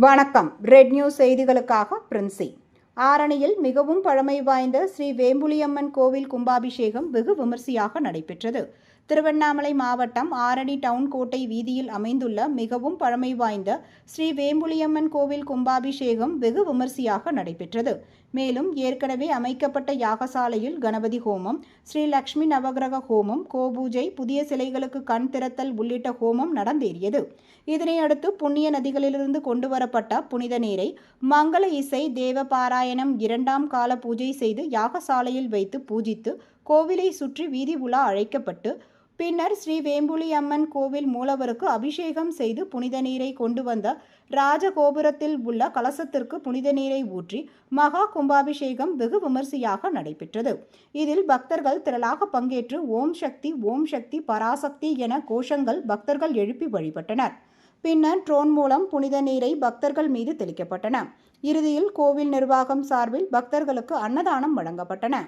வணக்கம். Red news செய்திகளுக்காக பிரின்சி. ஆரணியில் மிகவும் பழமை வாய்ந்த ஸ்ரீ வேம்புலியம்மன் கோவில் கும்பாபிஷேகம் வெகு விமர்சையாக நடைபெற்றது. திருவண்ணாமலை மாவட்டம் ஆரணி டவுன் கோட்டை வீதியில் அமைந்துள்ள மிகவும் பழமை வாய்ந்த ஸ்ரீ வேம்புலியம்மன் கோவில் கும்பாபிஷேகம் வெகு விமர்சையாக நடைபெற்றது. மேலும் ஏற்கனவே அமைக்கப்பட்ட யாகசாலையில் கணபதி ஹோமம், ஸ்ரீ லட்சுமி நவகிரக ஹோமம், கோபூஜை, புதிய சிலைகளுக்கு கண் திறத்தல் உள்ளிட்ட ஹோமம் நடந்தேறியது. இதனையடுத்து புண்ணிய நதிகளிலிருந்து கொண்டுவரப்பட்ட புனித நீரை மங்கள இசை, தேவ பாராயணம், 2ஆம் கால பூஜை செய்து யாகசாலையில் வைத்து பூஜித்து கோவிலை சுற்றி வீதி உலா அழைக்கப்பட்டு பின்னர் ஸ்ரீ வேம்புலியம்மன் கோவில் மூலவருக்கு அபிஷேகம் செய்து புனித நீரை கொண்டு வந்த ராஜகோபுரத்தில் உள்ள கலசத்திற்கு புனித நீரை ஊற்றி மகா கும்பாபிஷேகம் வெகு விமர்சையாக நடைபெற்றது. இதில் பக்தர்கள் திரளாக பங்கேற்று ஓம் சக்தி, ஓம் சக்தி, பராசக்தி என கோஷங்கள் பக்தர்கள் எழுப்பி வழிபட்டனர். பின்னர் ட்ரோன் மூலம் புனித நீரை பக்தர்கள் மீது தெளிக்கப்பட்டன. இறுதியில் கோவில் நிர்வாகம் சார்பில் பக்தர்களுக்கு அன்னதானம் வழங்கப்பட்டன.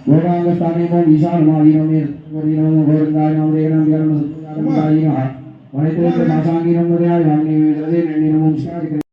Gorangastanimo Vishalmadino Nirino Gorandano Renam Yaram Satanayino Vanetri Masangino Muraya Yamni Vidradin and Nimunshari